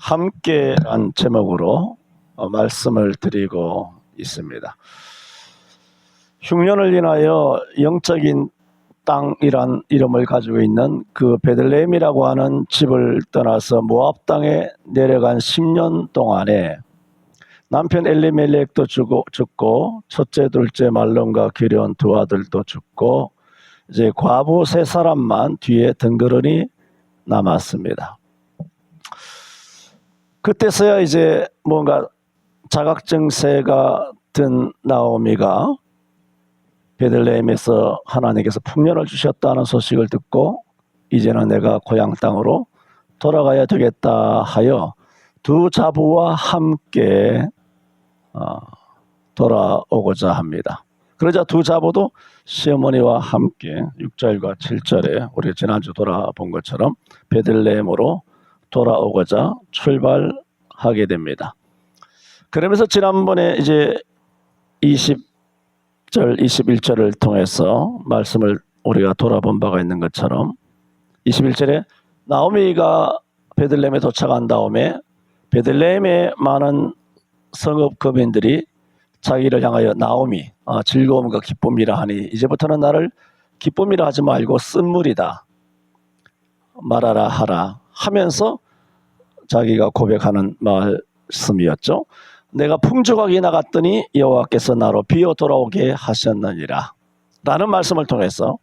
함께란 제목으로 말씀을 드리고 있습니다. 흉년을 인하여 영적인 땅이란 이름을 가지고 있는 그 베들레헴이라고 하는 집을 떠나서 모압 땅에 내려간 10년 동안에 남편 엘리멜렉도 죽고 첫째 둘째 말론과 기럨 두 아들도 죽고 이제 과부 세 사람만 뒤에 덩그러니 남았습니다. 그때서야 이제 뭔가 자각증세가 든 나오미가 베들레헴에서 하나님께서 풍년을 주셨다는 소식을 듣고 이제는 내가 고향 땅으로 돌아가야 되겠다 하여 두 자부와 함께 돌아오고자 합니다. 그러자 두 자부도 시어머니와 함께 6절과 7절에 우리 지난주 돌아본 것처럼 베들레헴으로 돌아오고자 출발하게 됩니다. 그러면서 지난번에 이제 20절, 21절을 통해서 말씀을 우리가 돌아본 바가 있는 것처럼 21절에 나오미가 베들레헴에 도착한 다음에 베들레헴의 많은 성읍 거민들이 자기를 향하여 나오미, 즐거움과 기쁨이라 하니 이제부터는 나를 기쁨이라 하지 말고 쓴물이다 말하라 하라 하면서 자기가 고백하는 말씀이었죠. 내가 풍족하게 나갔더니 여호와께서 나로 비어 돌아오게 하셨느니라 라는 말씀을 통해서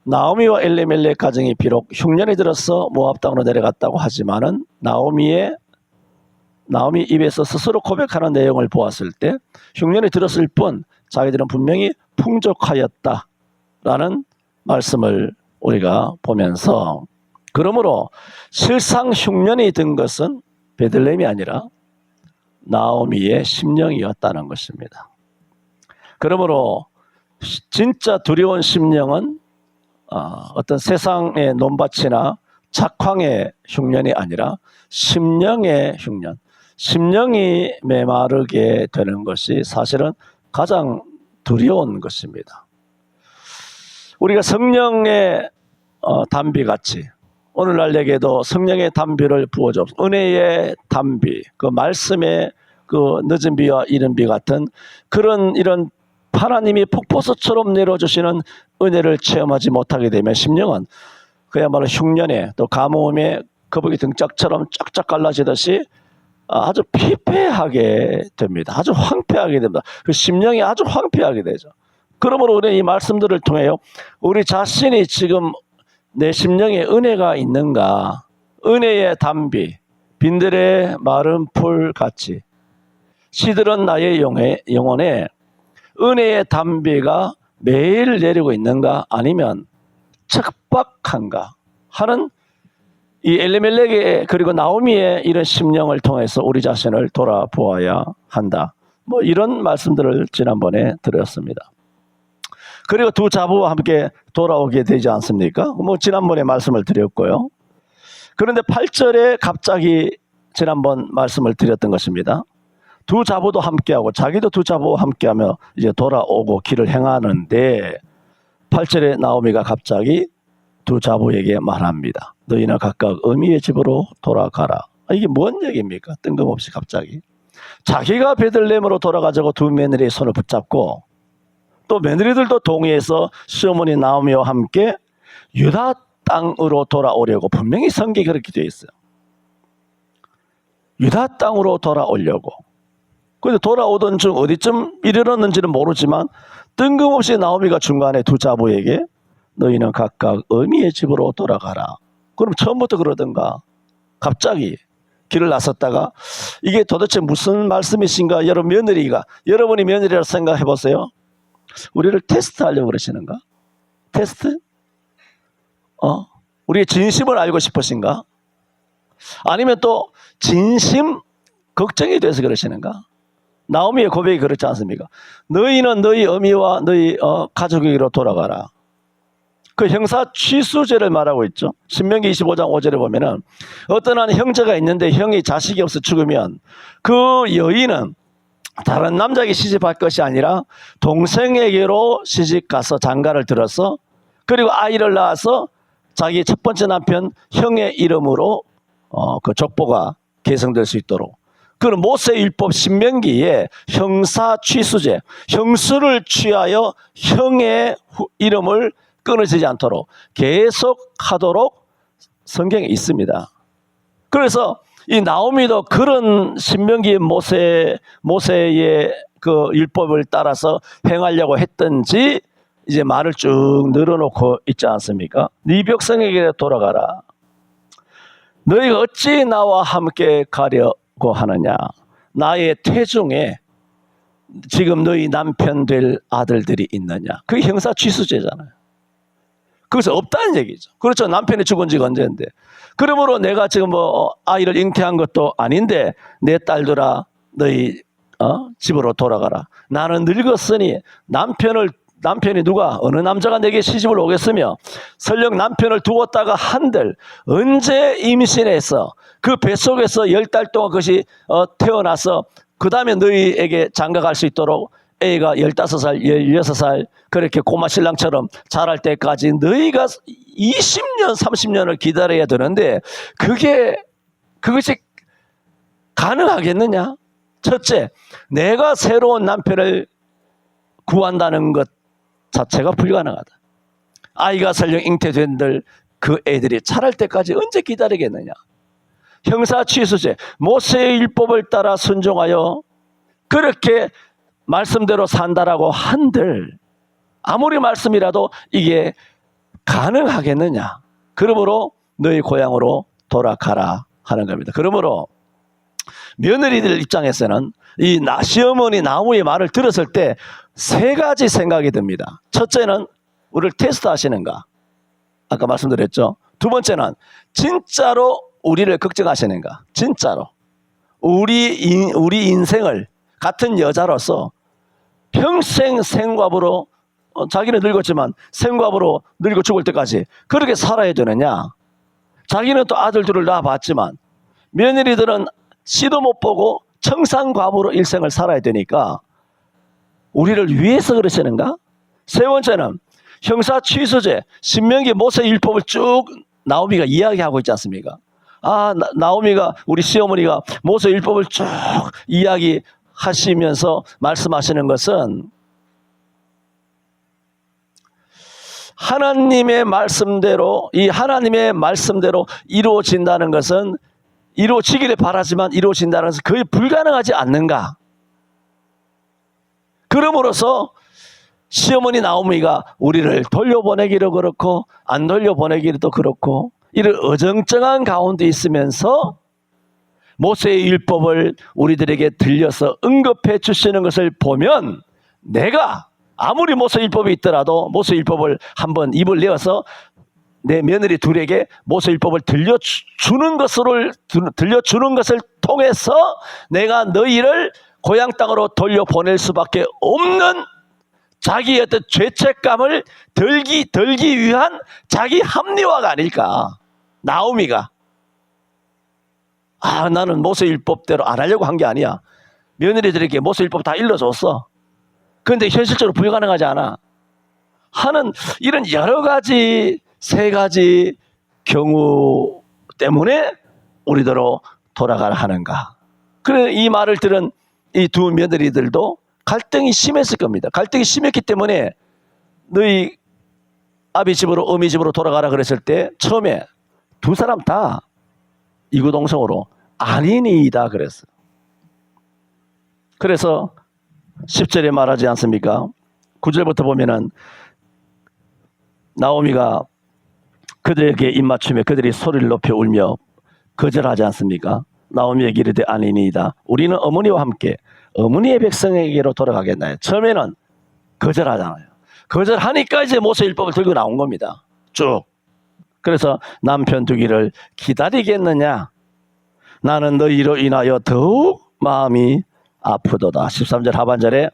나오미와 엘리멜렉 가정이 비록 흉년이 들어서 모압 땅으로 내려갔다고 하지만은 나오미 입에서 스스로 고백하는 내용을 보았을 때 흉년이 들었을 뿐 자기들은 분명히 풍족하였다라는 말씀을 우리가 보면서, 그러므로 실상 흉년이 든 것은 베들레헴이 아니라 나오미의 심령이었다는 것입니다. 그러므로 진짜 두려운 심령은 어떤 세상의 논밭이나 작황의 흉년이 아니라 심령의 흉년, 심령이 메마르게 되는 것이 사실은 가장 두려운 것입니다. 우리가 성령의 담비같이 오늘날 내게도 성령의 담비를 부어주옵소서. 은혜의 담비, 그 말씀의 그 늦은 비와 이른 비 같은 그런 이런 하나님이 폭포수처럼 내려주시는 은혜를 체험하지 못하게 되면 심령은 그야말로 흉년에 또 가뭄에 거북이 등짝처럼 쫙쫙 갈라지듯이 아주 피폐하게 됩니다. 아주 황폐하게 됩니다. 그 심령이 아주 황폐하게 되죠. 그러므로 우리는 이 말씀들을 통해요, 우리 자신이 지금 내 심령에 은혜가 있는가, 은혜의 담비, 빈들의 마른 풀같이 시들은 나의 영혼에 은혜의 담비가 매일 내리고 있는가, 아니면 척박한가 하는 이 엘리멜렉의 그리고 나오미의 이런 심령을 통해서 우리 자신을 돌아보아야 한다. 이런 말씀들을 지난번에 드렸습니다. 그리고 두 자부와 함께 돌아오게 되지 않습니까? 지난번에 말씀을 드렸고요. 그런데 8절에 갑자기 지난번 말씀을 드렸던 것입니다. 두 자부도 함께하고 자기도 두 자부와 함께하며 이제 돌아오고 길을 행하는데 8절에 나오미가 갑자기 두 자부에게 말합니다. 너희는 각각 어미의 집으로 돌아가라. 이게 뭔 얘기입니까? 뜬금없이 갑자기. 자기가 베들레헴으로 돌아가자고 두 며느리의 손을 붙잡고 또 며느리들도 동의해서 시어머니 나오미와 함께 유다 땅으로 돌아오려고, 분명히 성경에 그렇게 되어 있어요. 유다 땅으로 돌아오려고. 그런데 돌아오던 중 어디쯤 이르렀는지는 모르지만 뜬금없이 나오미가 중간에 두 자부에게 너희는 각각 어미의 집으로 돌아가라. 그럼 처음부터 그러던가 갑자기 길을 나섰다가 이게 도대체 무슨 말씀이신가? 여러분이 며느리라고 생각해 보세요. 우리를 테스트하려고 그러시는가? 테스트? 우리의 진심을 알고 싶으신가? 아니면 또 진심 걱정이 돼서 그러시는가? 나오미의 고백이 그렇지 않습니까? 너희는 너희 어미와 너희 가족에게로 돌아가라. 그 형사 취수죄를 말하고 있죠. 신명기 25장 5절에 보면은 어떤 한 형제가 있는데 형이 자식이 없어 죽으면 그 여인은 다른 남자에게 시집할 것이 아니라 동생에게로 시집가서 장가를 들어서 그리고 아이를 낳아서 자기 첫 번째 남편 형의 이름으로 그 족보가 개성될 수 있도록. 그런 모세율법 신명기에 형사 취수제, 형수를 취하여 형의 이름을 끊어지지 않도록 계속하도록 성경에 있습니다. 그래서 이 나오미도 그런 신명기 모세의 그 율법을 따라서 행하려고 했던지 이제 말을 쭉 늘어놓고 있지 않습니까? 네 백성에게 돌아가라. 너희가 어찌 나와 함께 가려고 하느냐? 나의 태중에 지금 너희 남편 될 아들들이 있느냐? 그게 형사 취수제잖아요. 그래서 없다는 얘기죠. 그렇죠. 남편이 죽은 지가 언제인데. 그러므로 내가 지금 뭐 아이를 잉태한 것도 아닌데 내 딸들아 너희 집으로 돌아가라. 나는 늙었으니 남편이 누가 어느 남자가 내게 시집을 오겠으며 설령 남편을 두었다가 한들 언제 임신해서 그 뱃속에서 10달 동안 그것이 태어나서 그 다음에 너희에게 장가갈 수 있도록 애가 15살, 16살 그렇게 고마 신랑처럼 자랄 때까지 너희가 20년, 30년을 기다려야 되는데 그것이 가능하겠느냐? 첫째, 내가 새로운 남편을 구한다는 것 자체가 불가능하다. 아이가 설령 잉태된들 그 애들이 자랄 때까지 언제 기다리겠느냐? 형사 취수제, 모세의 율법을 따라 순종하여 그렇게 말씀대로 산다라고 한들 아무리 말씀이라도 이게 가능하겠느냐? 그러므로 너희 고향으로 돌아가라 하는 겁니다. 그러므로 며느리들 입장에서는 이 시어머니 나오미의 말을 들었을 때 세 가지 생각이 듭니다. 첫째는 우리를 테스트하시는가? 아까 말씀드렸죠. 두 번째는 진짜로 우리를 걱정하시는가? 진짜로 우리 인생을 같은 여자로서 평생 생과부로 자기는 늙었지만 생과부로 늙어 죽을 때까지 그렇게 살아야 되느냐? 자기는 또 아들들을 낳아봤지만 며느리들은 씨도 못 보고 청산과부로 일생을 살아야 되니까 우리를 위해서 그러시는가? 세 번째는 형사 취수제, 신명기 모세 율법을 쭉 나오미가 이야기하고 있지 않습니까? 나오미가 우리 시어머니가 모세 율법을 쭉 이야기하시면서 말씀하시는 것은 하나님의 말씀대로 이루어진다는 것은 이루어지기를 바라지만 이루어진다는 것은 거의 불가능하지 않는가? 그러므로서 시어머니 나오미가 우리를 돌려보내기도 그렇고 안 돌려보내기도 그렇고 이런 어정쩡한 가운데 있으면서 모세의 율법을 우리들에게 들려서 언급해 주시는 것을 보면 내가 아무리 모세 율법이 있더라도 모세 율법을 한번 입을 내어서 내 며느리 둘에게 모세 율법을 들려주는 것을 통해서 내가 너희를 고향 땅으로 돌려보낼 수밖에 없는 자기의 어떤 죄책감을 덜기 위한 자기 합리화가 아닐까. 나오미가 나는 모세 율법대로 안 하려고 한 게 아니야. 며느리들에게 모세 율법 다 일러줬어. 그런데 현실적으로 불가능하지 않아 하는 이런 여러 가지 세 가지 경우 때문에 우리대로 돌아가라 하는가. 그래 이 말을 들은 이 두 며느리들도 갈등이 심했을 겁니다. 갈등이 심했기 때문에 너희 아비 집으로 어미 집으로 돌아가라 그랬을 때 처음에 두 사람 다 이구동성으로 아니니이다 그랬어요. 그래서 10절에 말하지 않습니까? 9절부터 보면은 나오미가 그들에게 입맞추며 그들이 소리를 높여 울며 거절하지 않습니까? 나오미에게 이르되 아니니이다. 우리는 어머니와 함께 어머니의 백성에게로 돌아가겠나요? 처음에는 거절하잖아요. 거절하니까 이제 모세율법을 들고 나온 겁니다. 쭉. 그래서 남편 두기를 기다리겠느냐? 나는 너희로 인하여 더욱 마음이 아프도다. 13절 하반절에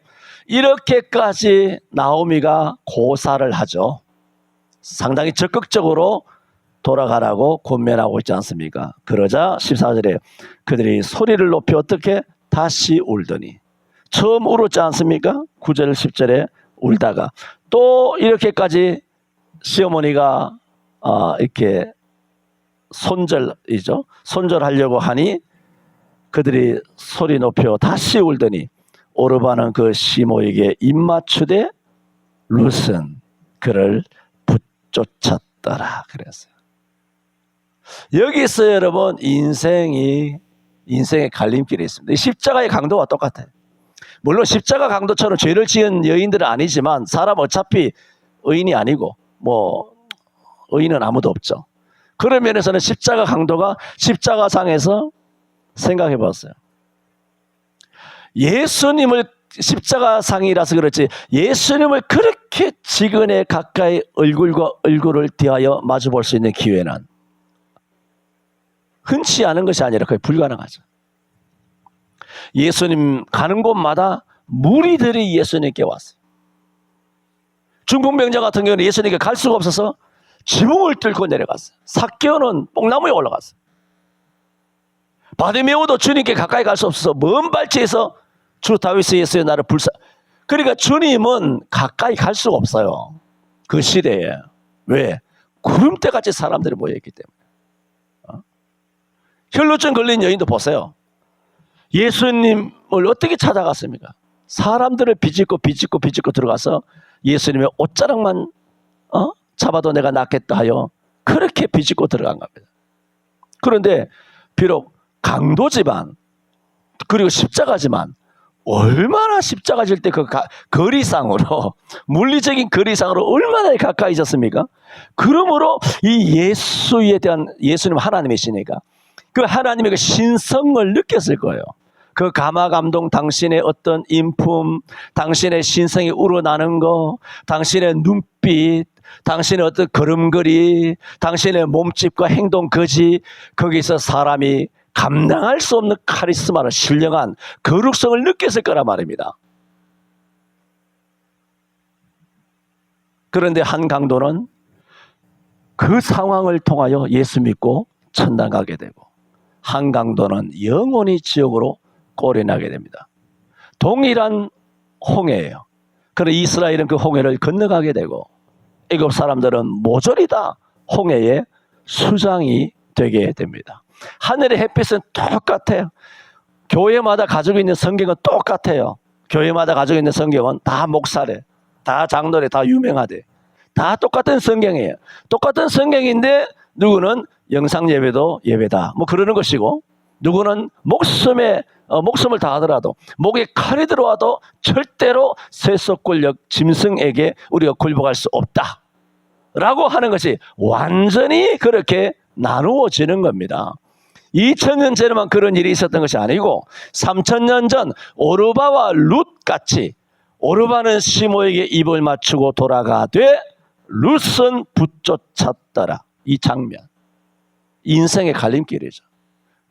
이렇게까지 나오미가 고사를 하죠. 상당히 적극적으로 돌아가라고 권면하고 있지 않습니까? 그러자 14절에 그들이 소리를 높이 어떻게 다시 울더니 처음 울었지 않습니까? 9절 10절에 울다가 또 이렇게까지 시어머니가 이렇게 손절하려고 하니 그들이 소리 높여 다시 울더니 오르바는 그 시모에게 입맞추되 룻은 그를 붙쫓았더라 그랬어요. 여기서 여러분 인생의 갈림길이 있습니다. 십자가의 강도와 똑같아요. 물론 십자가 강도처럼 죄를 지은 여인들은 아니지만 사람 어차피 의인이 아니고 뭐 의인은 아무도 없죠. 그런 면에서는 십자가 강도가 십자가상에서 생각해 봤어요. 예수님을 십자가상이라서 그렇지 예수님을 그렇게 지근에 가까이 얼굴과 얼굴을 대하여 마주 볼 수 있는 기회는 흔치 않은 것이 아니라 거의 불가능하죠. 예수님 가는 곳마다 무리들이 예수님께 왔어요. 중풍병자 같은 경우는 예수님께 갈 수가 없어서 지붕을 뚫고 내려갔어요. 삭개오는 뽕나무에 올라갔어요. 바디메오도 주님께 가까이 갈 수 없어서 먼 발치에서 주 다윗의 예수여 나를 그러니까 주님은 가까이 갈 수가 없어요. 그 시대에. 왜? 구름대같이 사람들이 모여있기 때문에. 혈루증 걸린 여인도 보세요. 예수님을 어떻게 찾아갔습니까? 사람들을 비집고 들어가서 예수님의 옷자락만 잡아도 내가 낫겠다 하여 그렇게 비집고 들어간 겁니다. 그런데 비록 강도지만 그리고 십자가지만 얼마나 십자가 질 때 그 거리상으로 물리적인 거리상으로 얼마나 가까이 있었습니까? 그러므로 이 예수님 하나님이시니까 그 하나님의 그 신성을 느꼈을 거예요. 그 감화감동, 당신의 어떤 인품, 당신의 신성이 우러나는 거, 당신의 눈빛, 당신의 어떤 걸음걸이, 당신의 몸집과 행동 거지, 거기서 사람이 감당할 수 없는 카리스마를 신령한 거룩성을 느꼈을 거란 말입니다. 그런데 한 강도는 그 상황을 통하여 예수 믿고 천당 가게 되고 한 강도는 영원히 지옥으로 꼴이 나게 됩니다. 동일한 홍해예요. 그러나 이스라엘은 그 홍해를 건너가게 되고 애굽 사람들은 모조리 다 홍해의 수장이 되게 됩니다. 하늘의 햇빛은 똑같아요. 교회마다 가지고 있는 성경은 똑같아요. 교회마다 가지고 있는 성경은 다 목사래, 다 장로래, 다 유명하대. 다 똑같은 성경이에요. 똑같은 성경인데 누구는 영상 예배도 예배다 뭐 그러는 것이고 누구는 목숨을 다하더라도 목에 칼이 들어와도 절대로 세속 권력 짐승에게 우리가 굴복할 수 없다 라고 하는 것이 완전히 그렇게 나누어지는 겁니다. 2000년 전에만 그런 일이 있었던 것이 아니고 3000년 전 오르바와 룻같이 오르바는 시모에게 입을 맞추고 돌아가되 룻은 붙쫓았더라. 이 장면 인생의 갈림길이죠.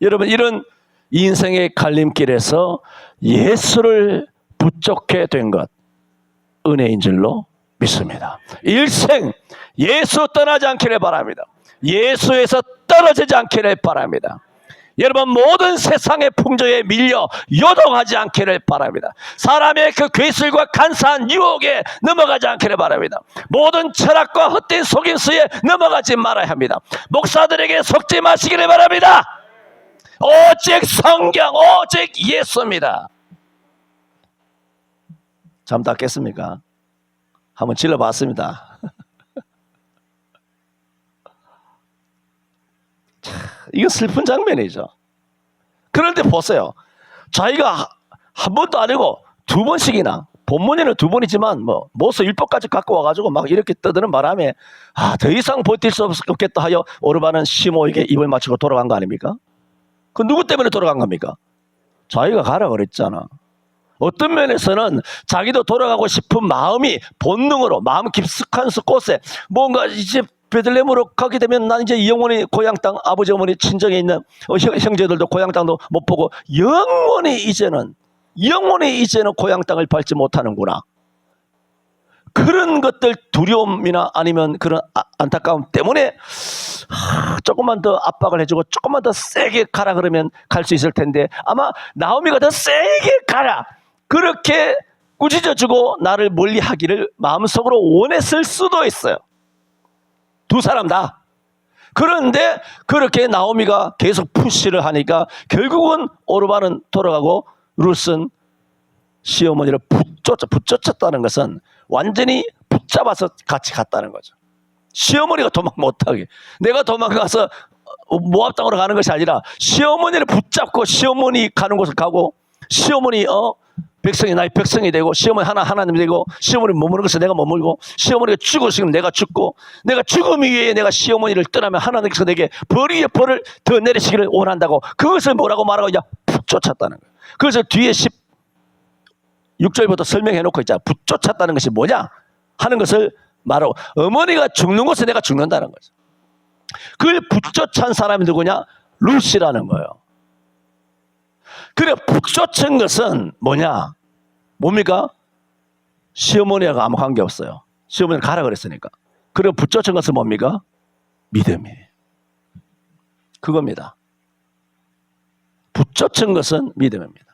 여러분 이런 인생의 갈림길에서 예수를 붙잡게 된 것 은혜인 줄로 믿습니다. 일생 예수 떠나지 않기를 바랍니다. 예수에서 떨어지지 않기를 바랍니다. 여러분 모든 세상의 풍조에 밀려 요동하지 않기를 바랍니다. 사람의 그 괴술과 간사한 유혹에 넘어가지 않기를 바랍니다. 모든 철학과 헛된 속임수에 넘어가지 말아야 합니다. 목사들에게 속지 마시기를 바랍니다. 오직 성경, 오직 예수입니다. 잠 다 깼습니까? 한번 질러봤습니다. 이거 슬픈 장면이죠. 그런데 보세요. 자기가 한 번도 아니고 두 번씩이나 본문에는 두 번이지만 모세 율법까지 갖고 와가지고 막 이렇게 떠드는 바람에 더 이상 버틸 수 없겠다 하여 오르바는 시모에게 입을 맞추고 돌아간 거 아닙니까? 그 누구 때문에 돌아간 겁니까? 자기가 가라 그랬잖아. 어떤 면에서는 자기도 돌아가고 싶은 마음이 본능으로 마음 깊숙한 곳에 뭔가 이제 베들레헴으로 가게 되면 난 이제 영원히 고향 땅, 아버지 어머니 친정에 있는 형제들도 고향 땅도 못 보고 영원히 이제는 고향 땅을 밟지 못하는구나. 그런 것들 두려움이나 아니면 그런 안타까움 때문에 조금만 더 압박을 해주고 조금만 더 세게 가라 그러면 갈 수 있을 텐데 아마 나오미가 더 세게 가라 그렇게 꾸짖어주고 나를 멀리하기를 마음속으로 원했을 수도 있어요. 두 사람 다. 그런데 그렇게 나오미가 계속 푸시를 하니까 결국은 오르바는 돌아가고 룻은 시어머니를 붙쫓았다는 것은 완전히 붙잡아서 같이 갔다는 거죠. 시어머니가 도망 못하게. 내가 도망가서 모압 땅으로 가는 것이 아니라 시어머니를 붙잡고 시어머니 가는 곳을 가고, 시어머니 백성이 나의 백성이 되고, 시어머니 하나님이 되고, 시어머니 머무는 것을 내가 머물고, 시어머니가 죽으시면 내가 죽고, 내가 죽음 위에 내가 시어머니를 떠나면 하나님께서 내게 벌 위에 벌을 더 내리시기를 원한다고, 그것을 뭐라고 말하고 있냐? 붙쫓았다는 거예요. 그래서 뒤에 16절부터 설명해 놓고 있잖아. 붙쫓았다는 것이 뭐냐 하는 것을 말하고, 어머니가 죽는 곳에 내가 죽는다는 거죠. 그걸 붙쫓은 사람이 누구냐? 룻이라는 거예요. 그래, 붙쫓은 것은 뭐냐? 뭡니까? 시어머니하고 아무 관계 없어요. 시어머니를 가라 그랬으니까. 그리고 붙쫓은 것은 뭡니까? 믿음이에요. 그겁니다. 붙쫓은 것은 믿음입니다.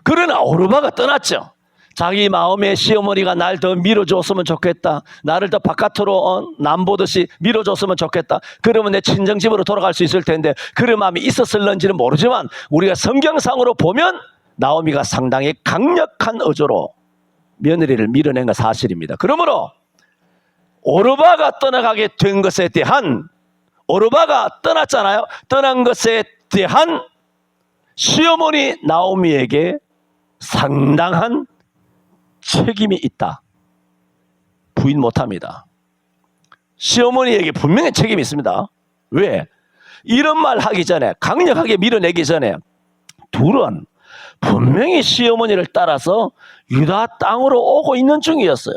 그러나 오르바가 떠났죠. 자기 마음에 시어머니가 날 더 밀어줬으면 좋겠다. 나를 더 바깥으로 남보듯이 밀어줬으면 좋겠다. 그러면 내 친정집으로 돌아갈 수 있을 텐데, 그런 마음이 있었을런지는 모르지만 우리가 성경상으로 보면 나오미가 상당히 강력한 어조로 며느리를 밀어낸 건 사실입니다. 그러므로 오르바가 떠나가게 된 것에 대한, 오르바가 떠났잖아요. 떠난 것에 대한 시어머니 나오미에게 상당한 책임이 있다. 부인 못합니다. 시어머니에게 분명히 책임이 있습니다. 왜? 이런 말 하기 전에, 강력하게 밀어내기 전에 둘은 분명히 시어머니를 따라서 유다 땅으로 오고 있는 중이었어요.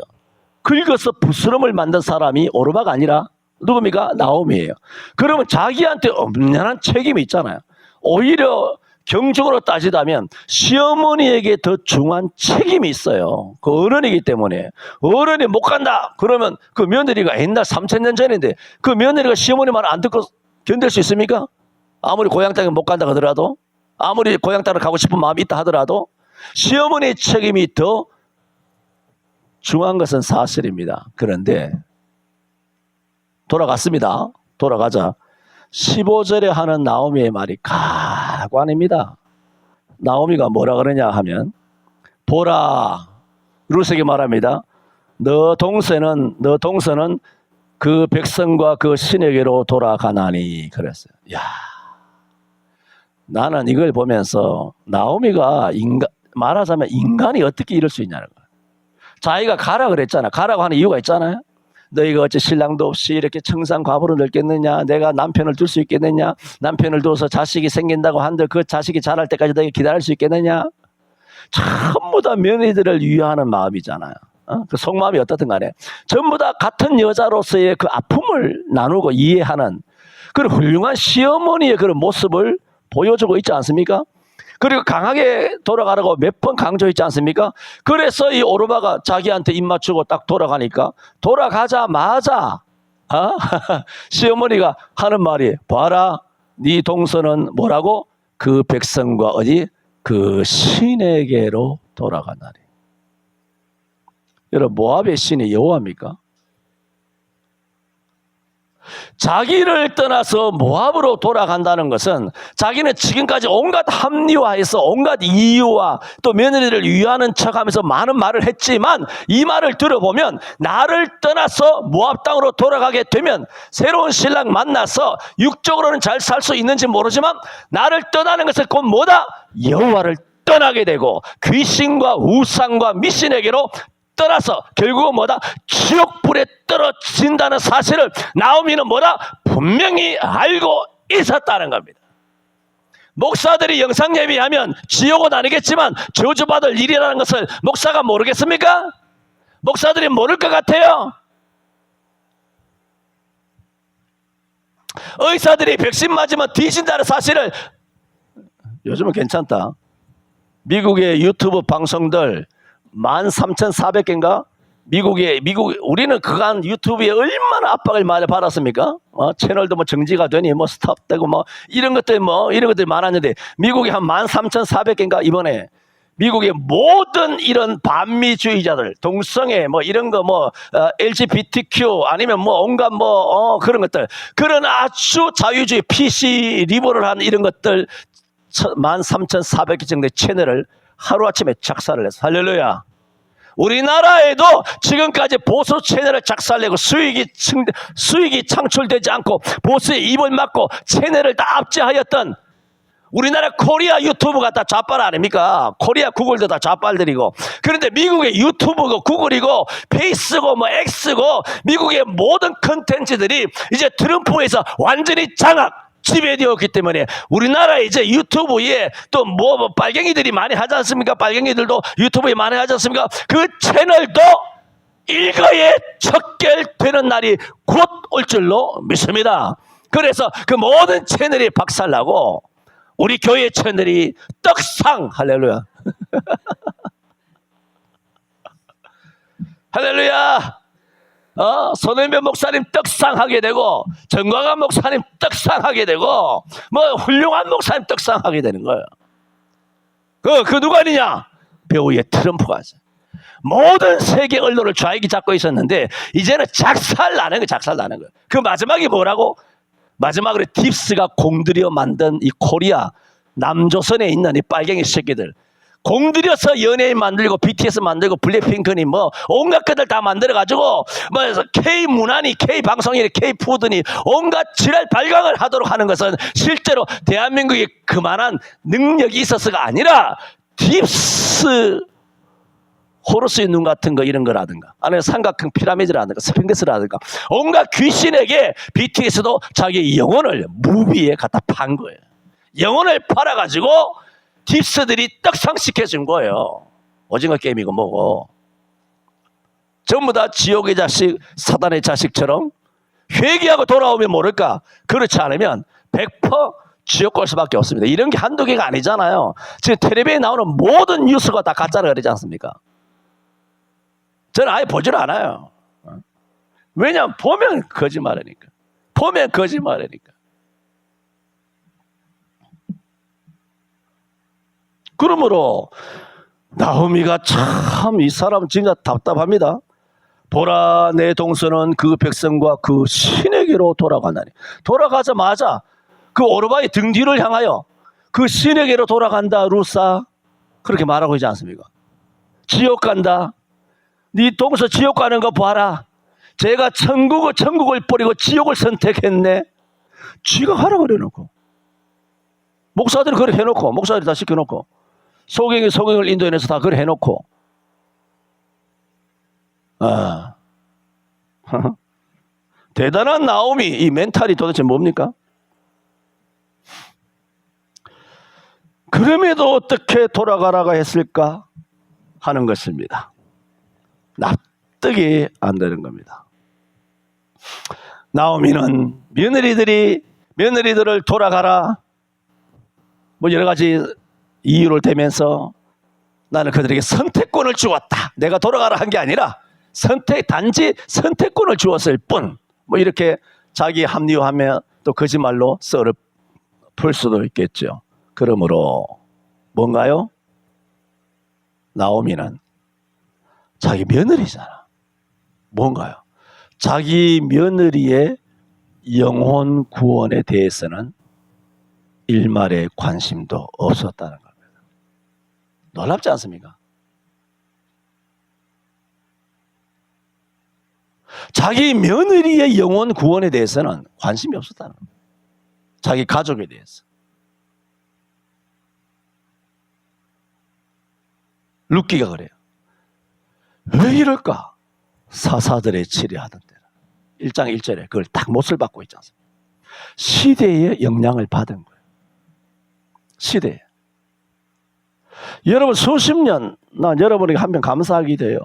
긁어서 부스럼을 만든 사람이 오르바가 아니라 누굽니까? 나오미예요. 그러면 자기한테 엄연한 책임이 있잖아요. 오히려 경적으로 따지다면 시어머니에게 더 중한 책임이 있어요. 그 어른이기 때문에. 어른이 못 간다 그러면 그 며느리가 옛날 3000년 전인데 그 며느리가 시어머니 말 안 듣고 견딜 수 있습니까? 아무리 고향 땅에 못 간다 하더라도, 아무리 고향 땅을 가고 싶은 마음이 있다 하더라도 시어머니의 책임이 더 중한 것은 사실입니다. 그런데 돌아갔습니다. 돌아가자 15절에 하는 나오미의 말이 가관입니다. 나오미가 뭐라 그러냐 하면, 보라, 룻에게 말합니다. 너 동서는 그 백성과 그 신에게로 돌아가나니 그랬어요. 야, 나는 이걸 보면서 나오미가 말하자면 인간이 어떻게 이럴 수 있냐는 거예요. 자기가 가라 그랬잖아. 가라고 하는 이유가 있잖아요. 너희가 어째 신랑도 없이 이렇게 청산과부로 늙겠느냐? 내가 남편을 둘 수 있겠느냐? 남편을 둬서 자식이 생긴다고 한들 그 자식이 자랄 때까지 너희 기다릴 수 있겠느냐? 전부 다 며느리들을 위하는 마음이잖아요. 그 속마음이 어떻든 간에 전부 다 같은 여자로서의 그 아픔을 나누고 이해하는 그런 훌륭한 시어머니의 그런 모습을 보여주고 있지 않습니까? 그리고 강하게 돌아가라고 몇 번 강조했지 않습니까? 그래서 이 오르바가 자기한테 입 맞추고 딱 돌아가니까, 돌아가자마자 시어머니가 하는 말이, 봐라, 네 동서는 뭐라고? 그 백성과 어디? 그 신에게로 돌아가나니. 여러분, 모압의 신이 여호와입니까? 자기를 떠나서 모압으로 돌아간다는 것은 자기는 지금까지 온갖 합리화해서 온갖 이유와 또 며느리를 위하는 척하면서 많은 말을 했지만, 이 말을 들어보면 나를 떠나서 모압 땅으로 돌아가게 되면 새로운 신랑 만나서 육적으로는 잘 살 수 있는지 모르지만 나를 떠나는 것은 곧 뭐다? 여호와를 떠나게 되고 귀신과 우상과 미신에게로 떠나서 결국은 뭐다? 지옥불에 떨어진다는 사실을 나오미는 뭐다? 분명히 알고 있었다는 겁니다. 목사들이 영상 예배하면 지옥은 아니겠지만 저주받을 일이라는 것을 목사가 모르겠습니까? 목사들이 모를 것 같아요. 의사들이 백신 맞으면 뒤진다는 사실을, 요즘은 괜찮다. 미국의 유튜브 방송들 13,400개인가? 우리는 그간 유튜브에 얼마나 압박을 많이 받았습니까? 채널도 뭐 정지가 되니 뭐 스톱되고 뭐 이런 것들이 많았는데, 미국이 한 13,400개인가 이번에 미국의 모든 이런 반미주의자들, 동성애 뭐 이런 거 뭐 LGBTQ 아니면 뭐 온갖 뭐 그런 것들, 그런 아주 자유주의 PC 리버럴한 이런 것들 13,400개 정도의 채널을 하루아침에 작살을 내서, 할렐루야. 우리나라에도 지금까지 보수 채널을 작살내고 수익이 창출되지 않고 보수의 입을 막고 채널을 다 압제하였던 우리나라 코리아 유튜브가 다 좌빨 아닙니까? 코리아 구글도 다 좌빨들이고. 그런데 미국의 유튜브고 구글이고 페이스고 뭐 X고 미국의 모든 컨텐츠들이 이제 트럼프에서 완전히 지배되었기 때문에 우리나라 이제 유튜브에 또 뭐 빨갱이들이 많이 하지 않습니까? 빨갱이들도 유튜브에 많이 하지 않습니까? 그 채널도 일거에 척결되는 날이 곧 올 줄로 믿습니다. 그래서 그 모든 채널이 박살나고 우리 교회 채널이 떡상, 할렐루야. 할렐루야. 손흥민 목사님 떡상하게 되고 정광환 목사님 떡상하게 되고 뭐 훌륭한 목사님 떡상하게 되는 거예요. 그 누가 아니냐? 배우의 트럼프가 모든 세계 언론을 좌익이 잡고 있었는데 이제는 작살나는 거예요. 그 마지막이 뭐라고? 마지막으로 딥스가 공들여 만든 이 코리아 남조선에 있는 이 빨갱이 새끼들, 공들여서 연예인 만들고 BTS 만들고 블랙핑크니 뭐 온갖 것들 다 만들어가지고 뭐 K 문화니 K 방송이니 K 푸드니 온갖 지랄 발광을 하도록 하는 것은 실제로 대한민국이 그만한 능력이 있어서가 아니라 딥스 호르스의 눈 같은 거 이런 거라든가 아니면 삼각형 피라미드라든가 스핑크스라든가 온갖 귀신에게 BTS도 자기 영혼을 무비에 갖다 판 거예요. 영혼을 팔아가지고 딥스들이 떡상시켜준 거예요. 오징어 게임이고 뭐고. 전부 다 지옥의 자식, 사단의 자식처럼 회개하고 돌아오면 모를까. 그렇지 않으면 100% 지옥 갈 수밖에 없습니다. 이런 게 한두 개가 아니잖아요. 지금 텔레비전에 나오는 모든 뉴스가 다 가짜라 그러지 않습니까? 저는 아예 보질 않아요. 왜냐하면 보면 거짓말이니까. 그러므로 나오미가 참 이 사람 진짜 답답합니다. 보라 내 동서는 그 백성과 그 신에게로 돌아가나니. 돌아가자마자 그 오르바이 등 뒤를 향하여 그 신에게로 돌아간다 루사 그렇게 말하고 있지 않습니까? 지옥 간다. 네 동서 지옥 가는 거 봐라. 제가 천국을 버리고 지옥을 선택했네. 지가 하라 그래놓고 목사들이 그래 해놓고 목사들이 다 시켜놓고 소경을 인도해내서 다 그래 해놓고 대단한 나오미. 이 멘탈이 도대체 뭡니까? 그럼에도 어떻게 돌아가라고 했을까 하는 것입니다. 납득이 안 되는 겁니다. 나오미는 며느리들을 돌아가라 뭐 여러 가지 이유를 대면서 나는 그들에게 선택권을 주었다. 내가 돌아가라 한 게 아니라 단지 선택권을 주었을 뿐. 뭐 이렇게 자기 합리화하면 또 거짓말로 썰을 풀 수도 있겠죠. 그러므로 뭔가요? 나오미는 자기 며느리잖아. 뭔가요? 자기 며느리의 영혼 구원에 대해서는 일말의 관심도 없었다는 겁니다. 놀랍지 않습니까? 자기 며느리의 영혼 구원에 대해서는 관심이 없었다는 겁니다. 자기 가족에 대해서. 룻기가 그래요. 왜 이럴까? 사사들의 치리하던 때는 1장 1절에 그걸 딱 못을 받고 있지 않습니까? 시대의 영향을 받은 거예요. 시대에. 여러분 수십 년 난 여러분에게 한 명 감사하게 돼요.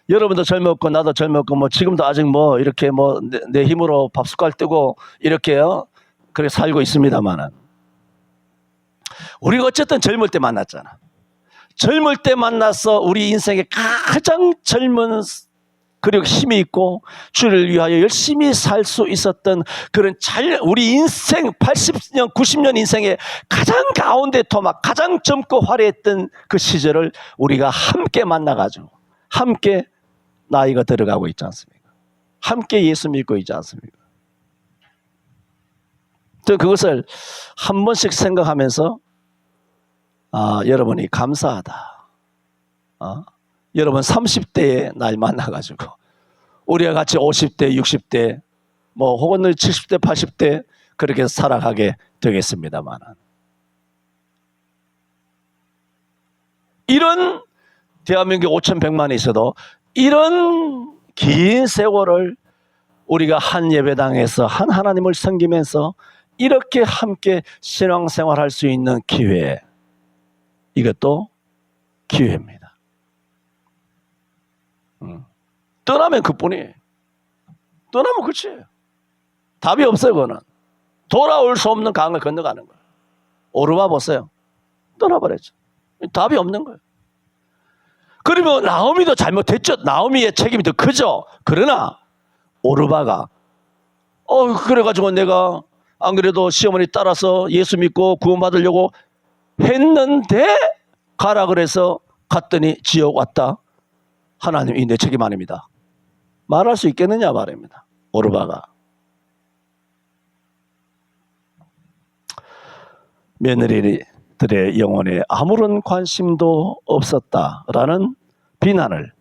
여러분도 젊었고 나도 젊었고 뭐 지금도 아직 뭐 이렇게 뭐 내 힘으로 밥숟갈 뜨고 이렇게요 그렇게 살고 있습니다만은 우리가 어쨌든 젊을 때 만났잖아. 젊을 때 만나서 우리 인생의 가장 젊은 그리고 힘이 있고 주를 위하여 열심히 살 수 있었던 그런 우리 인생 80년 90년 인생의 가장 가운데 토막, 가장 젊고 화려했던 그 시절을 우리가 함께 만나가지고 함께 나이가 들어가고 있지 않습니까? 함께 예수 믿고 있지 않습니까? 저 그것을 한 번씩 생각하면서 여러분이 감사하다. 여러분 30대에 날 만나가지고 우리가 같이 50대, 60대, 뭐 혹은 70대, 80대 그렇게 살아가게 되겠습니다만, 이런 대한민국 5,100만이 있어도 이런 긴 세월을 우리가 한 예배당에서 한 하나님을 섬기면서 이렇게 함께 신앙생활할 수 있는 기회, 이것도 기회입니다. 떠나면 그뿐이에요. 떠나면 끝이에요. 답이 없어요. 그거는 돌아올 수 없는 강을 건너가는 거예요. 오르바 보세요. 떠나버렸죠. 답이 없는 거예요. 그러면 나오미도 잘못했죠. 나오미의 책임이 더 크죠. 그러나 오르바가 그래가지고 내가 안 그래도 시어머니 따라서 예수 믿고 구원받으려고 했는데 가라 그래서 갔더니 지옥 왔다. 하나님이 내 책임 아닙니다. 말할 수 있겠느냐 말입니다. 오르바가. 며느리들의 영혼에 아무런 관심도 없었다라는 비난을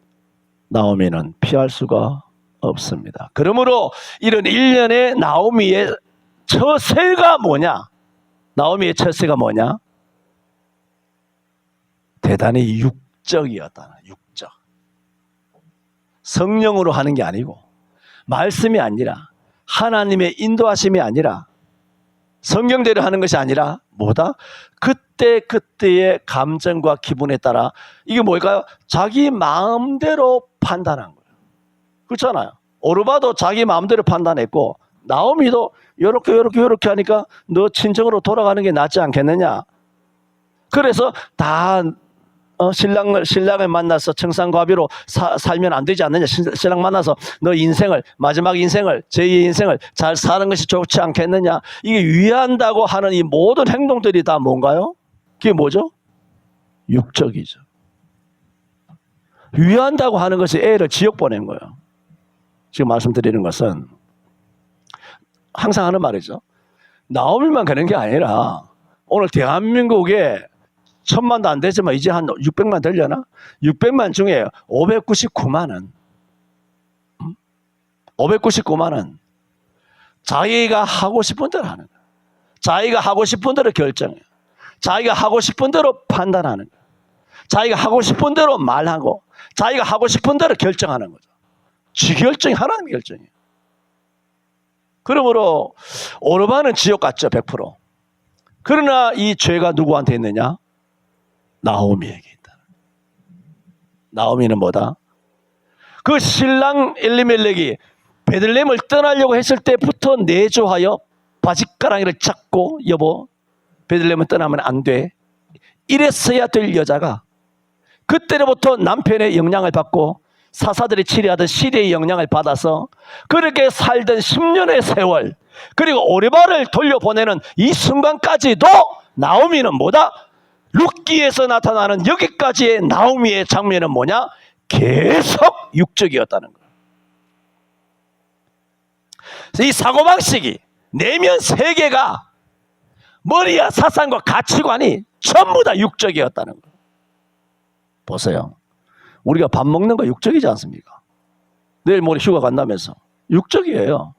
나오미는 피할 수가 없습니다. 그러므로 이런 일련의 나오미의 처세가 뭐냐? 나오미의 처세가 뭐냐? 대단히 육적이었다. 육적. 성령으로 하는 게 아니고, 말씀이 아니라, 하나님의 인도하심이 아니라, 성경대로 하는 것이 아니라 뭐다? 그때의 감정과 기분에 따라, 이게 뭘까요? 자기 마음대로 판단한 거예요. 그렇잖아요. 오르바도 자기 마음대로 판단했고, 나오미도 요렇게 하니까 너 친정으로 돌아가는 게 낫지 않겠느냐? 그래서 다 신랑을 만나서 청산과비로 살면 안 되지 않느냐? 신랑 만나서 너 마지막 인생을, 제2의 인생을 잘 사는 것이 좋지 않겠느냐? 이게 위한다고 하는 이 모든 행동들이 다 뭔가요? 그게 뭐죠? 육적이죠. 위한다고 하는 것이 애를 지옥 보낸 거예요. 지금 말씀드리는 것은 항상 하는 말이죠. 나오미만 그런 게 아니라 오늘 대한민국에 1,000만도 안 되지만 이제 한 600만 되려나? 600만 중에 599만은 599만은 자기가 하고 싶은 대로 하는 거예요. 자기가 하고 싶은 대로 결정해요. 자기가 하고 싶은 대로 판단하는 거예요. 자기가 하고 싶은 대로 말하고 자기가 하고 싶은 대로 결정하는 거죠. 지 결정이 하나님 결정이에요. 그러므로 오르바는 지옥 갔죠. 100%. 그러나 이 죄가 누구한테 있느냐? 나오미에게 있다. 나오미는 뭐다? 그 신랑 엘리멜렉이 베들레헴을 떠나려고 했을 때부터 내조하여 바짓가랑이를 잡고 여보 베들레헴을 떠나면 안 돼. 이랬어야 될 여자가 그때로부터 남편의 영향을 받고 사사들이 치리하던 시리의 영향을 받아서 그렇게 살던 10년의 세월, 그리고 오르바를 돌려보내는 이 순간까지도 나오미는 뭐다? 룻기에서 나타나는 여기까지의 나오미의 장면은 뭐냐? 계속 육적이었다는 거예요. 이 사고방식이, 내면 세계가, 머리와 사상과 가치관이 전부 다 육적이었다는 거예요. 보세요. 우리가 밥 먹는 거 육적이지 않습니까? 내일 모레 휴가 간다면서 육적이에요.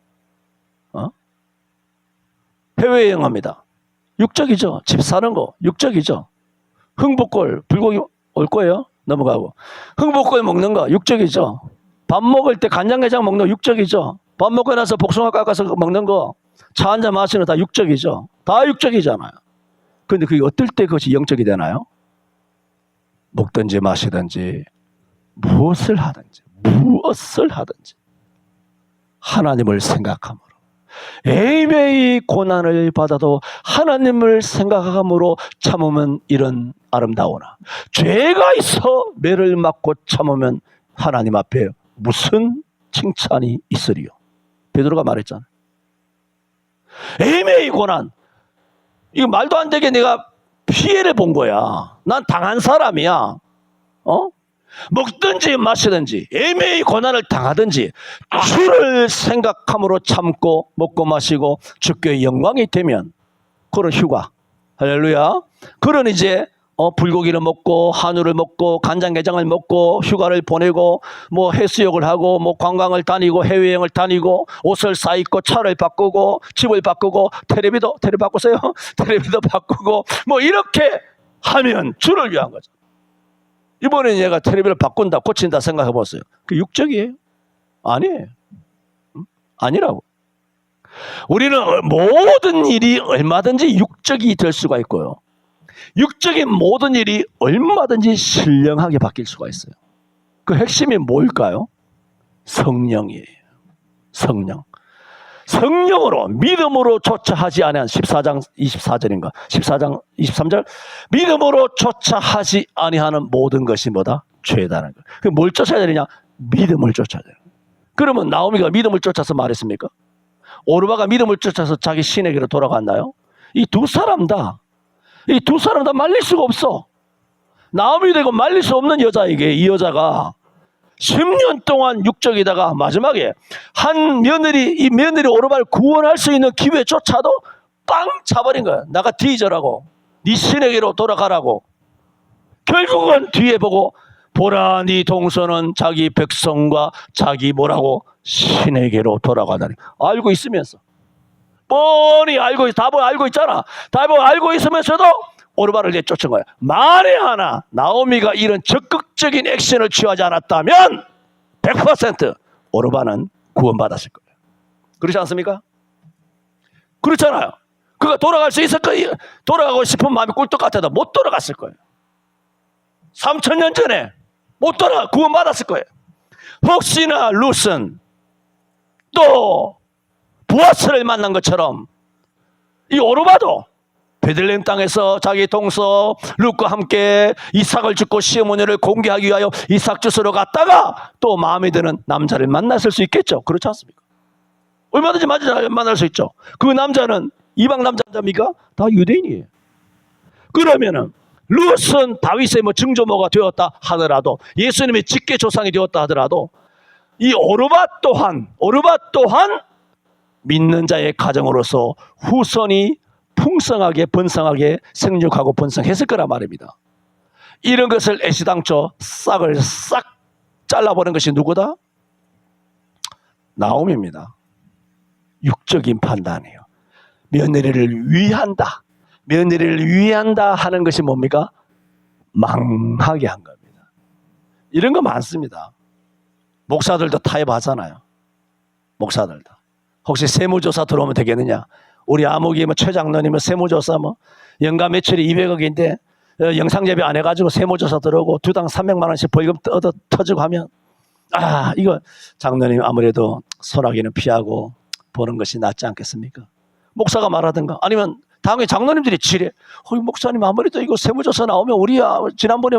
해외여행 합니다. 육적이죠. 집 사는 거 육적이죠. 흥복골 불고기 올 거예요. 넘어가고 흥복골 먹는 거 육적이죠. 밥 먹을 때 간장게장 먹는 거 육적이죠. 밥 먹고 나서 복숭아 깎아서 먹는 거, 차 한잔 마시는 거 다 육적이죠. 다 육적이잖아요. 그런데 그게 어떨 때 그것이 영적이 되나요? 먹든지 마시든지 무엇을 하든지 하나님을 생각함으로, 매일매일 고난을 받아도 하나님을 생각함으로 참으면 이런 아름다우나, 죄가 있어 매를 맞고 참으면 하나님 앞에 무슨 칭찬이 있으리요? 베드로가 말했잖아. 애매히 고난. 이거 말도 안 되게 내가 피해를 본 거야. 난 당한 사람이야. 먹든지 마시든지 애매히 고난을 당하든지 주를 생각함으로 참고 먹고 마시고 주께 영광이 되면 그런 휴가. 할렐루야. 그런 이제 불고기를 먹고 한우를 먹고 간장게장을 먹고 휴가를 보내고 뭐 해수욕을 하고 뭐 관광을 다니고 해외여행을 다니고 옷을 사입고 차를 바꾸고 집을 바꾸고 텔레비도 바꾸세요. 텔레비도 바꾸고 뭐 이렇게 하면 주를 위한 거죠. 이번에 얘가 텔레비를 바꾼다 고친다 생각해 보세요. 그 육적이에요? 아니에요. 아니라고. 우리는 모든 일이 얼마든지 육적이 될 수가 있고요. 육적인 모든 일이 얼마든지 신령하게 바뀔 수가 있어요. 그 핵심이 뭘까요? 성령이에요. 성령. 성령으로 믿음으로 조차하지 아니한 14장 24절인가 14장 23절 믿음으로 조차하지 아니하는 모든 것이 뭐다? 죄다는 거. 그 뭘 쫓아야 되느냐? 믿음을 쫓아야 돼요. 그러면 나오미가 믿음을 쫓아서 말했습니까? 오르바가 믿음을 쫓아서 자기 신에게로 돌아갔나요? 이 두 사람 다 말릴 수가 없어. 나오미 되고 말릴 수 없는 여자에게 이 여자가 10년 동안 육적이다가 마지막에 이 며느리 오르바를 구원할 수 있는 기회조차도 빵 차버린 거야. 나가 뒤져라고. 네 신에게로 돌아가라고. 결국은 뒤에 보고 보라 네 동서는 자기 백성과 자기 뭐라고 신에게로 돌아가다니. 알고 있으면서 뻔히 답을 알고 있잖아. 답을 알고 있으면서도 오르바를 내쫓은 거야. 만에 하나 나오미가 이런 적극적인 액션을 취하지 않았다면 100% 오르바는 구원받았을 거예요. 그렇지 않습니까? 그렇잖아요. 그가 돌아갈 수 있을 거예요. 돌아가고 싶은 마음이 꿀떡 같아도 못 돌아갔을 거예요. 3000년 전에 못 구원받았을 거예요. 혹시나 룻은 또 보아스를 만난 것처럼 이 오르바도 베들레헴 땅에서 자기 동서 룻과 함께 이삭을 죽고 시어머니를 공개하기 위하여 이삭 주스러 갔다가 또 마음에 드는 남자를 만났을 수 있겠죠. 그렇지 않습니까? 얼마든지 만날 수 있죠. 그 남자는 이방 남자입니까? 다 유대인이에요. 그러면은 룻은 다윗의 증조모가 되었다 하더라도 예수님의 직계 조상이 되었다 하더라도 이 오르바 또한 믿는 자의 가정으로서 후손이 풍성하게 번성하게 생육하고 번성했을 거란 말입니다. 이런 것을 애시당초 싹을 싹 잘라버린 것이 누구다? 나오미입니다. 육적인 판단이에요. 며느리를 위한다 하는 것이 뭡니까? 망하게 한 겁니다. 이런 거 많습니다. 목사들도 타협하잖아요. 목사들도. 혹시 세무조사 들어오면 되겠느냐? 우리 아무기 최 장로님은 세무조사 연간 매출이 200억인데 영상제비 안 해가지고 세무조사 들어오고 두당 300만 원씩 벌금 터지고 하면 이거 장로님 아무래도 소나기는 피하고 보는 것이 낫지 않겠습니까? 목사가 말하든가 아니면 당연히 장로님들이 지뢰. 목사님 아무래도 이거 세무조사 나오면 지난번에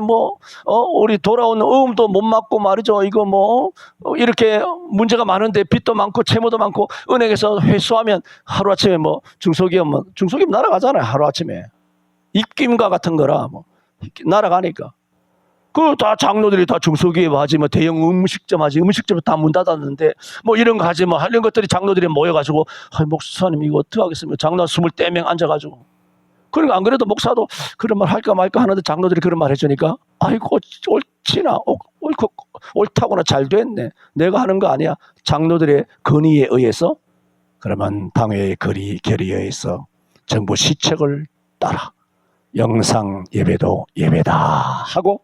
우리 돌아온 어음도 못 맞고 말이죠. 이거 이렇게 문제가 많은데 빚도 많고 채무도 많고 은행에서 회수하면 하루아침에 중소기업 날아가잖아요. 하루아침에. 입김과 같은 거라 날아가니까. 다 장로들이 다 중소기업 하지 대형 음식점 하지 음식점 다 문 닫았는데 이런 거 하지 이런 것들이 장로들이 모여가지고 목사님 이거 어떻게 하겠습니까? 장로 20명 앉아가지고 그러니까 안 그래도 목사도 그런 말 할까 말까 하는데 장로들이 그런 말 해주니까 아이고 옳지나 옳다구나 잘 됐네. 내가 하는 거 아니야. 장로들의 건의에 의해서 그러면 당회의 결의에 의해서 정부 시책을 따라 영상 예배도 예배다 하고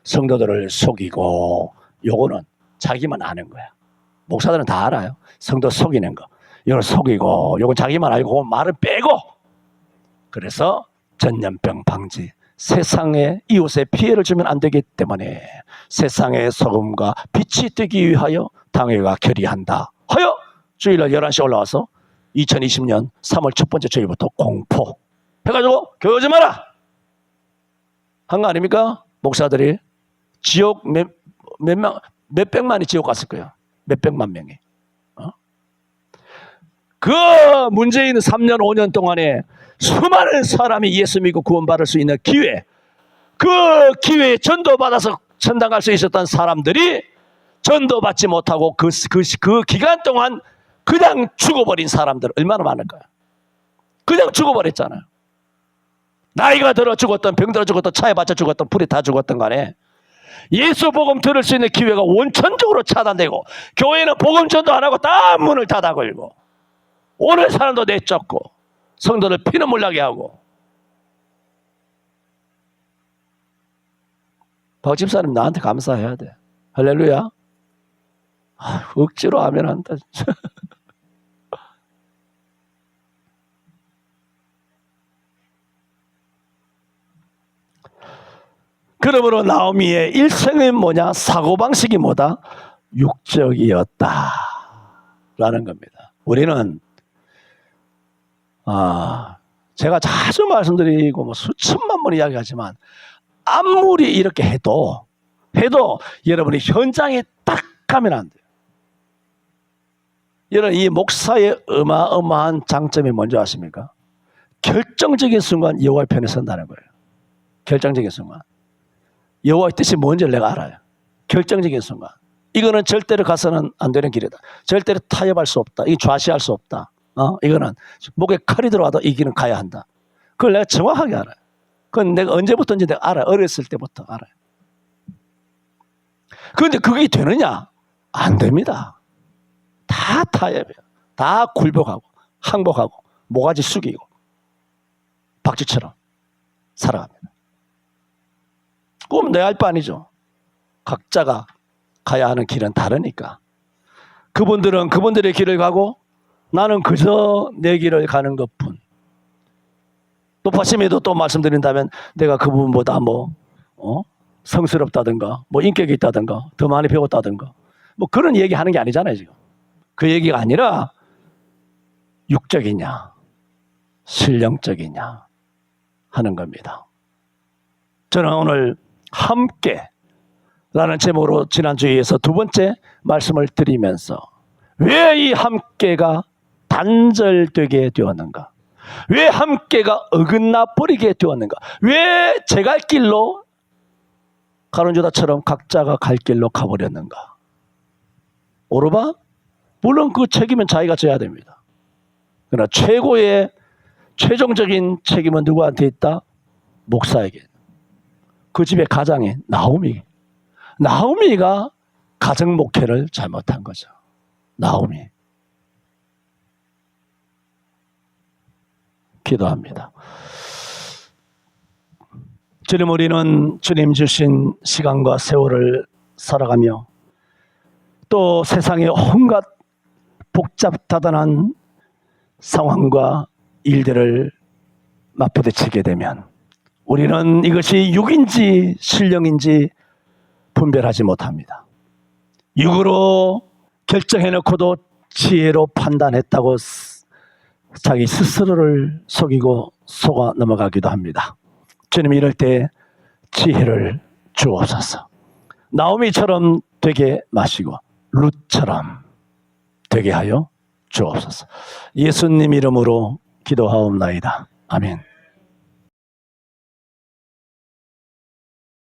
성도들을 속이고 요거는 자기만 아는 거야. 목사들은 다 알아요. 성도 속이는 거. 이걸 속이고 요건 자기만 알고 말을 빼고 그래서 전염병 방지 세상에 이웃에 피해를 주면 안 되기 때문에 세상의 소금과 빛이 되기 위하여 당회가 결의한다 하여 주일날 11시 올라와서 2020년 3월 첫 번째 주일부터 공포 해가지고 교회오지 마라 한 거 아닙니까? 목사들이 지옥 몇 명 몇백만이 지옥 갔을 거예요. 몇백만 명이. 그 문재인 3년 5년 동안에 수많은 사람이 예수 믿고 구원받을 수 있는 기회, 그 기회에 전도받아서 천당 갈 수 있었던 사람들이 전도받지 못하고 그 기간 동안 그냥 죽어버린 사람들 얼마나 많을까요? 그냥 죽어버렸잖아요. 나이가 들어 죽었던, 병들어 죽었던, 차에 받쳐 죽었던, 불에 다 죽었던 간에 예수 복음 들을 수 있는 기회가 원천적으로 차단되고, 교회는 복음 전도 안 하고 다 문을 닫아 걸고, 오는 사람도 내쫓고, 성도들 피눈물 나게 하고. 박 집사님 나한테 감사해야 돼. 할렐루야. 억지로 하면 한다. 그러므로 나오미의 일생은 뭐냐? 사고방식이 뭐다? 육적이었다 라는 겁니다. 우리는 제가 자주 말씀드리고 뭐 수천만 번 이야기하지만, 아무리 이렇게 해도 여러분이 현장에 딱 가면 안 돼요. 여러분, 이 목사의 어마어마한 장점이 뭔지 아십니까? 결정적인 순간 여호와의 편에 선다는 거예요. 결정적인 순간. 여호와의 뜻이 뭔지를 내가 알아요. 결정적인 순간. 이거는 절대로 가서는 안 되는 길이다. 절대로 타협할 수 없다. 이거 좌시할 수 없다. 이거는 목에 칼이 들어와도 이 길은 가야 한다. 그걸 내가 정확하게 알아요. 그건 내가 언제부터인지 내가 알아요. 어렸을 때부터 알아요. 그런데 그게 되느냐? 안 됩니다. 다 타협해요. 다 굴복하고 항복하고 모가지 숙이고 박쥐처럼 살아갑니다. 그럼 내 알 바 아니죠. 각자가 가야 하는 길은 다르니까. 그분들은 그분들의 길을 가고 나는 그저 내 길을 가는 것뿐. 높아심에도 또 말씀드린다면 내가 그분보다 성스럽다든가 인격이 있다든가 더 많이 배웠다든가 그런 얘기 하는 게 아니잖아요. 지금 그 얘기가 아니라 육적이냐 신령적이냐 하는 겁니다. 저는 오늘 함께 라는 제목으로 지난주에서 두 번째 말씀을 드리면서 왜 이 함께가 단절되게 되었는가, 왜 함께가 어긋나 버리게 되었는가, 왜 제 갈 길로 가론유다처럼 각자가 갈 길로 가버렸는가. 오르바? 물론 그 책임은 자기가 져야 됩니다. 그러나 최고의 최종적인 책임은 누구한테 있다? 목사에게. 그 집의 가장인 나오미가 가정 목회를 잘못한 거죠. 나오미. 기도합니다. 주님, 우리는 주님 주신 시간과 세월을 살아가며 또 세상의 온갖 복잡다단한 상황과 일들을 맞부딪히게 되면 우리는 이것이 육인지 신령인지 분별하지 못합니다. 육으로 결정해놓고도 지혜로 판단했다고 자기 스스로를 속이고 속아 넘어가기도 합니다. 주님, 이럴 때 지혜를 주옵소서. 나오미처럼 되게 마시고 룻처럼 되게 하여 주옵소서. 예수님 이름으로 기도하옵나이다. 아멘.